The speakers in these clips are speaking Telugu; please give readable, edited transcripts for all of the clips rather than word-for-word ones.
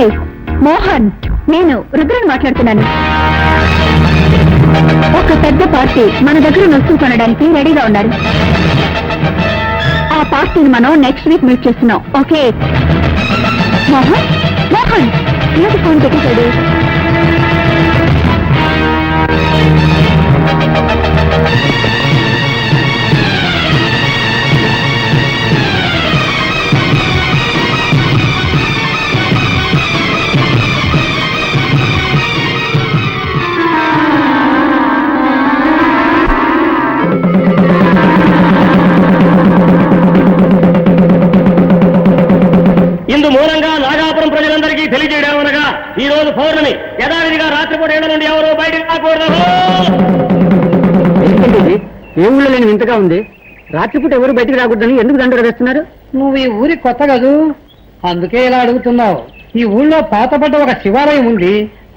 హాయ్ మోహన్, నేను రుద్రని మాట్లాడుతున్నాను. ఒక పెద్ద పార్టీ మన దగ్గర వస్తువు కొనడానికి రెడీగా ఉన్నారు. ఆ పార్టీని మనం నెక్స్ట్ వీక్ మీట్ చేస్తున్నాం. ఓకే మోహన్? మోహన్ ఏంటి ఫోన్ పెట్టేశాడు? ఇందు మూలంగా నాగాపురం ప్రజలందరికీ తెలియజేయడమనగా ఈ రోజు పౌర్ణమి యథావిధిగా రాత్రిపూట ఏళ్ల నుండి ఎవరో బయటకు రాకూడదు. ఏంటండి ఏ ఊళ్ళో లేని వింతగా ఉంది? రాత్రిపూట ఎవరు బయటికి రాకూడదని ఎందుకు దండలు వేస్తున్నారు? నువ్వు ఈ ఊరి కొత్త కదూ, అందుకే ఇలా అడుగుతున్నావు. ఈ ఊళ్ళో పాతపడ్డ ఒక శివాలయం ఉంది.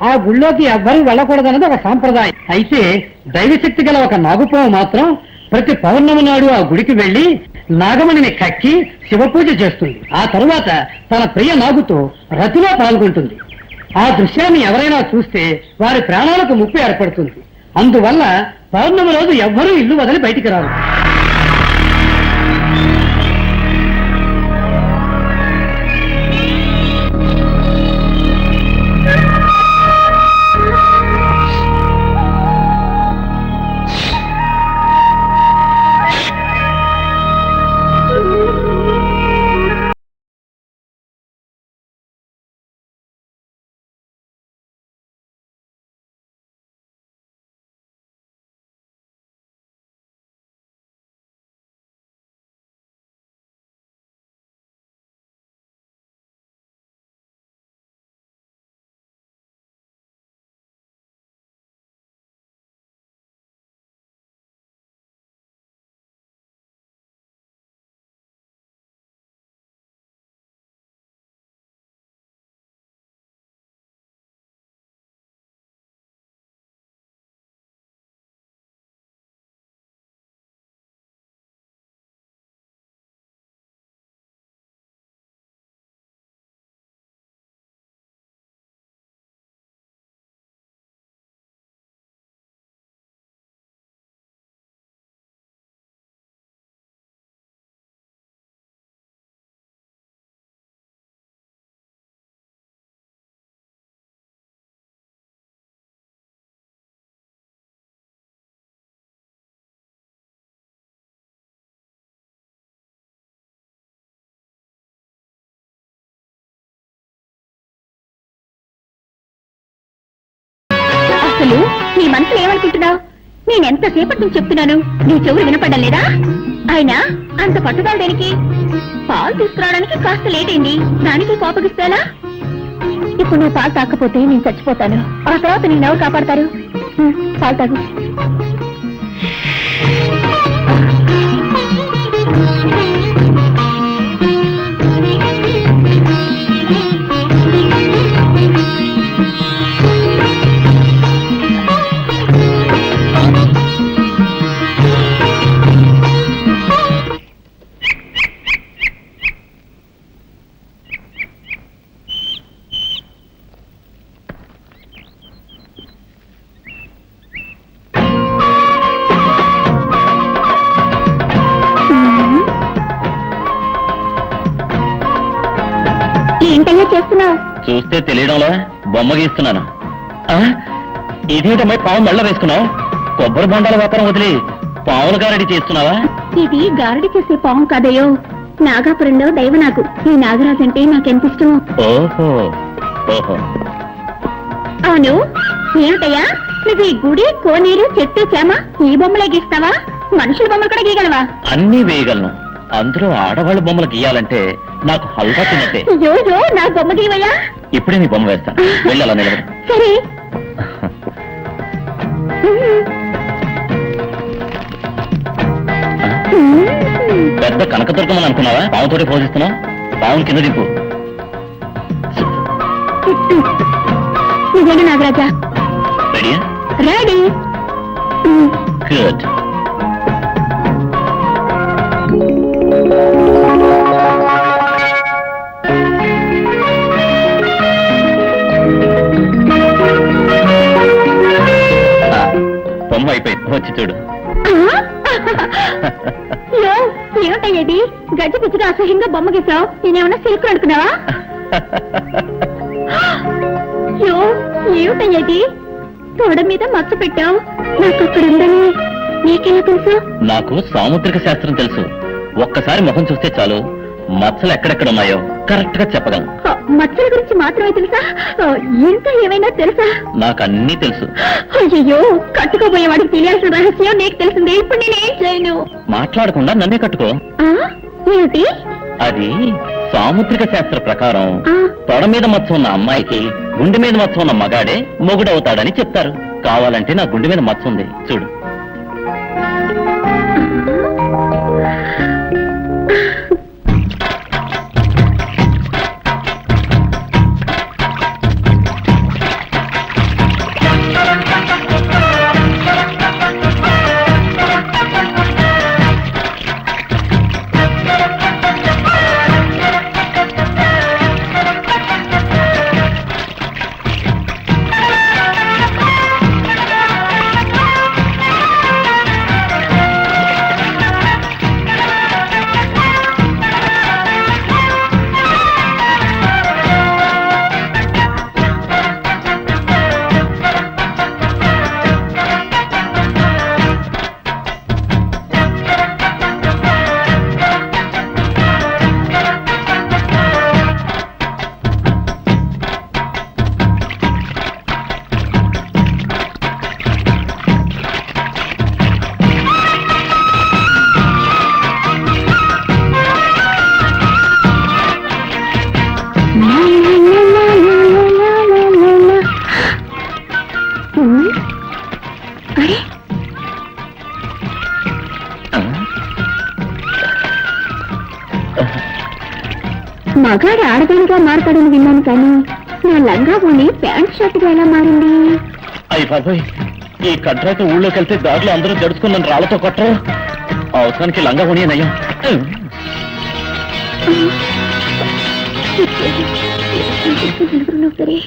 ఆ గుళ్ళోకి ఎవ్వరూ వెళ్ళకూడదన్నది ఒక సాంప్రదాయం. అయితే దైవశక్తి గల ఒక నాగుపాము మాత్రం ప్రతి పౌర్ణమి నాడు ఆ గుడికి వెళ్లి నాగమణిని కక్కి శివపూజ చేస్తుంది. ఆ తరువాత తన ప్రియ నాగుతో రతిలో పాల్గొంటుంది. ఆ దృశ్యాన్ని ఎవరైనా చూస్తే వారి ప్రాణాలకు ముప్పు ఏర్పడుతుంది. అందువల్ల పౌర్ణమి రోజు ఎవ్వరూ ఇల్లు వదిలి బయటికి రారు. అసలు నీ మనసులో ఏమనుకుంటున్నావు? నేనెంతసేపటి నుంచి చెప్తున్నాను, నీ చెవులు వినపడడం లేదా? ఆయన అంత పట్టుదల దేనికి? పాలు తీసుకురావడానికి కాస్త లేట్ అయింది, దానికి కోపగిస్తాలా? ఇప్పుడు నువ్వు పాలు తాకపోతే నేను చచ్చిపోతాను. ఆ తర్వాత నేను ఎవరు కాపాడతారు? పాలు తాగు. ఏంటయ్యా చేస్తున్నావు? చూస్తే తెలియడంలో బొమ్మ గీస్తున్నాను. ఇదేంటమ్మాయి పాము మెళ్ళ వేసుకున్నావు? కొబ్బరి బొండాల వ్యాపారం వదిలి పావులు గారడి చేస్తున్నావా? ఇది గారడి చేసే పాము కాదయ్యో, నాగాపురంలో దైవనాగు. ఈ నాగరాజు అంటే నాకెంత ఇష్టమో. ఓహో ఓహో. అవును, ఏమిటయ్యా నువ్వు ఈ గుడి, కోనేరు, చెట్టు, చేమ ఈ బొమ్మలే గీస్తావా? మనుషుల బొమ్మలు కూడా గీయగలవా? అన్నీ వేయగలను. అందులో ఆడవాళ్ళ బొమ్మలు గీయాలంటే నాకు హల్వా తిన్నట్టే. అయ్యో, నా బొమ్మ గీవయ్యా. ఇప్పుడే నీ బొమ్మ వేస్తా, వెళ్ళి అలా నిలబడి. సరే. పెద్ద కనకదుర్గమని అనుకున్నావా? పావుతోటి పోషిస్తున్నావు. పావుని కింద దింపు. నిజంగా నాగరాజా? రెడీయా? రెడీ. గుడ్. అయిపోయింది, వచ్చి చూడు. ఏమిటయ్యేది గజ్జ పిచ్చుగా అసహ్యంగా బొమ్మ గీసావు? నేనేమన్నా సిల్క్ అనుకున్నావా? ఏమిటయ్యేది తోడ మీద మచ్చ పెట్టావు? నాకు అక్కడ ఉందని నీకెలా తెలుసు? నాకు సాముద్రిక శాస్త్రం తెలుసు. ఒక్కసారి ముఖం చూస్తే చాలు మచ్చలు ఎక్కడెక్కడ ఉన్నాయో కరెక్ట్ గా చెప్పగలను. మచ్చల గురించి మాత్రమే తెలుసా? ఇంకా ఏమైనా తెలుసా? నాకు అన్నీ తెలుసు. అయ్యో, కట్టుకోబోయే వాడికి తెలియాల్సిన రహస్యం నీకు తెలిసిందే. ఇప్పుడు నేనేం చేయను? మాట్లాడకుండా నన్నే కట్టుకో. ఏమిటి అది? సాముద్రిక శాస్త్ర ప్రకారం తొడ మీద మచ్చ ఉన్న అమ్మాయికి గుండె మీద మచ్చ ఉన్న మగాడే మొగుడవుతాడని చెప్తారు. కావాలంటే నా గుండె మీద మచ్చ ఉంది, చూడు. మగాడు ఆడదానిగా మారతాడని విన్నాను, కానీ నా లంగా పోని ప్యాంట్ షర్ట్గా ఎలా మారింది? అయ్యి బాబాయ్, ఈ కట్రాతో ఊళ్ళోకి వెళ్తే దారిలో అందరూ జడుచుకుని నన్ను రాళ్లతో కొట్టరు. అవసరానికి లంగా పోనీ నయ్యం. సరే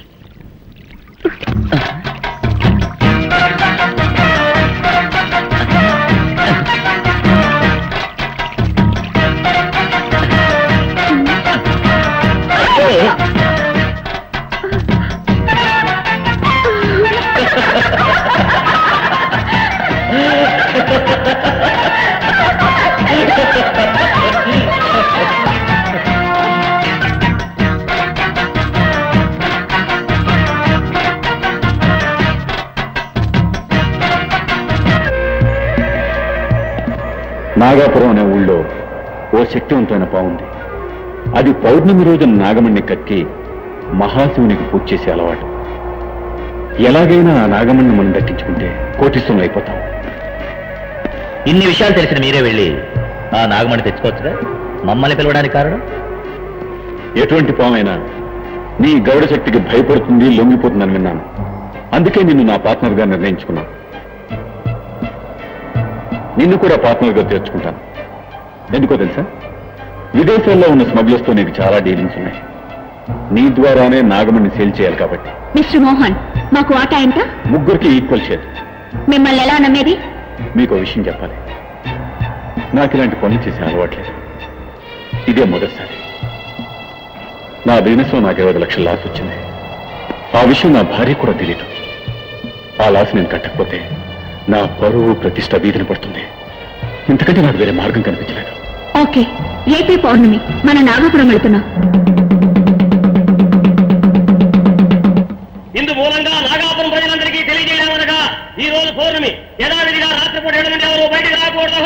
నాగాపురం అనే ఊళ్ళో ఓ శక్తివంతమైన పావుంది. అది పౌర్ణమి రోజున నాగమణ్ణి కక్కి మహాశివునికి పూజ చేసే అలవాటు. ఎలాగైనా ఆ నాగమణ్ణి మనం దక్కించుకుంటే కోటీశ్వరులు అయిపోతాం. ఇన్ని విషయాలు తెలిసిన మీరే వెళ్ళి ఆ నాగమణి తెచ్చుకోవచ్చుగా? మమ్మల్ని పిలవడానికి కారణం? ఎటువంటి పామైనా నీ గౌడ శక్తికి భయపడుతుంది, లొంగిపోతుందని విన్నాను. అందుకే నిన్ను నా పార్ట్నర్గా నిర్ణయించుకున్నాను. నిన్ను కూడా పార్ట్నర్గా చేర్చుకుంటాను. ఎందుకో తెలుసా? విదేశాల్లో ఉన్న స్మగ్లర్స్తో నీకు చాలా డీలింగ్స్ ఉన్నాయి. నీ ద్వారానే నాగమణ్ణి సేల్ చేయాలి కాబట్టి. మిస్టర్ మోహన్, మాకు వాటా ఎంత? ముగ్గురికి ఈక్వల్ షేర్. మిమ్మల్ని ఎలా నమ్మేది? మీకు విషయం చెప్పాలి. నాకు ఇలాంటి పనులు చేసే అలవాట్లేదు. ఇదే మొదటిసారి. నా బిజినెస్ లో నాకు 20 లక్షల లాస్ వచ్చింది. ఆ విషయం నా భార్య కూడా తెలియదు. ఆ లాస్ నేను కట్టకపోతే నా పరువు ప్రతిష్ట వీధిన పడుతుంది. ఇంతకంటే నాకు వేరే మార్గం కనిపించలేదు. ఓకే, రేపే పౌర్ణమి, మన నాగపురం వెళుతున్నాం. ఇందు మూలంగా నాగాపురం ప్రజలందరికీ తెలియజేయడమనగా ఈ రోజు పౌర్ణమి యథావిధిగా రాత్రిపూట 7 నుండి ఎవరు బయటికి రాకూడదు.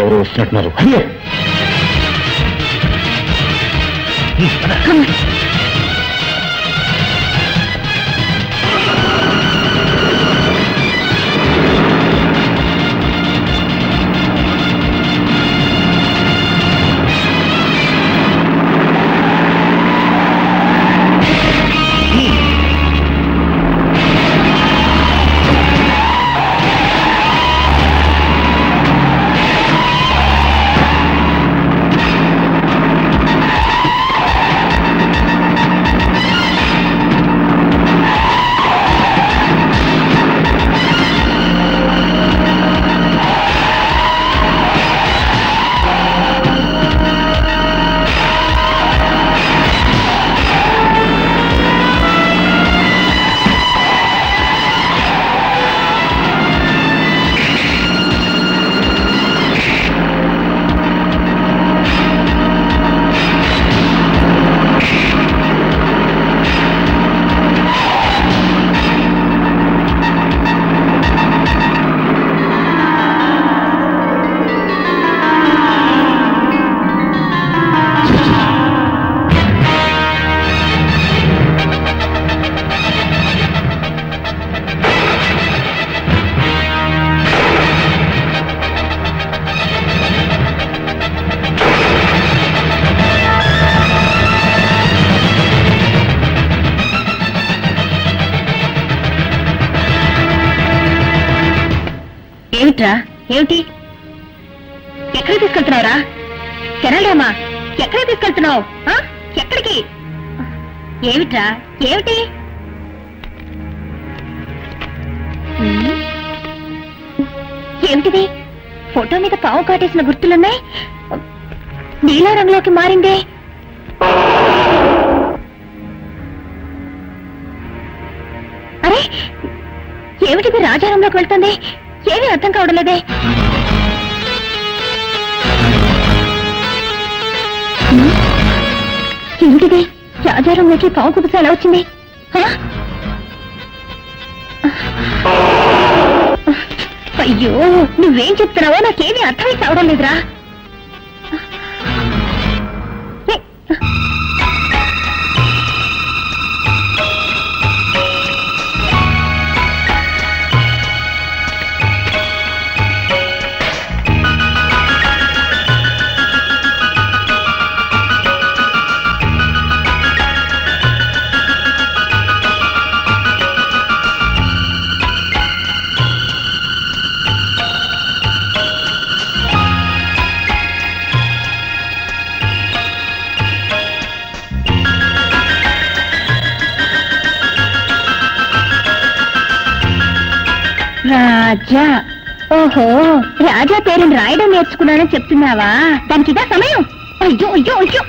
ఎవరు వస్తున్నట్టున్నారు అయ్యో ఏమిట్రా ఏమిటి ఎక్కడికి తీసుకెళ్తున్నావురా కెనడామా ఎక్కడికి తీసుకెళ్తున్నావు ఎక్కడికి ఏమిట్రా ఏమిటి ఏమిటిది ఫోటో మీద పావు కాటేసిన గుర్తులున్నాయి నీలా రంగులోకి మారిందే అరే ఏమిటిది రాజారంలోకి వెళ్తుంది ఏమీ అర్థం కావడం లేదే ఏమిటిది రాజారంలోకి పావు కుబుస ఎలా వచ్చింది అయ్యో నువ్వేం చెప్తున్నావో నాకేమీ అర్థమై కావడం లేదురా రాజా ఓహో రాజా పేరుని రాయడం నేర్చుకున్నానని చెప్తున్నావా దానికి ఇదా సమయం అయ్యో అయ్యో అయ్యో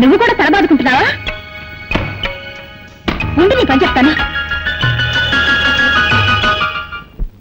నువ్వు కూడా తలబాదుకుంటున్నావా ముందు నీ పని చెప్తాను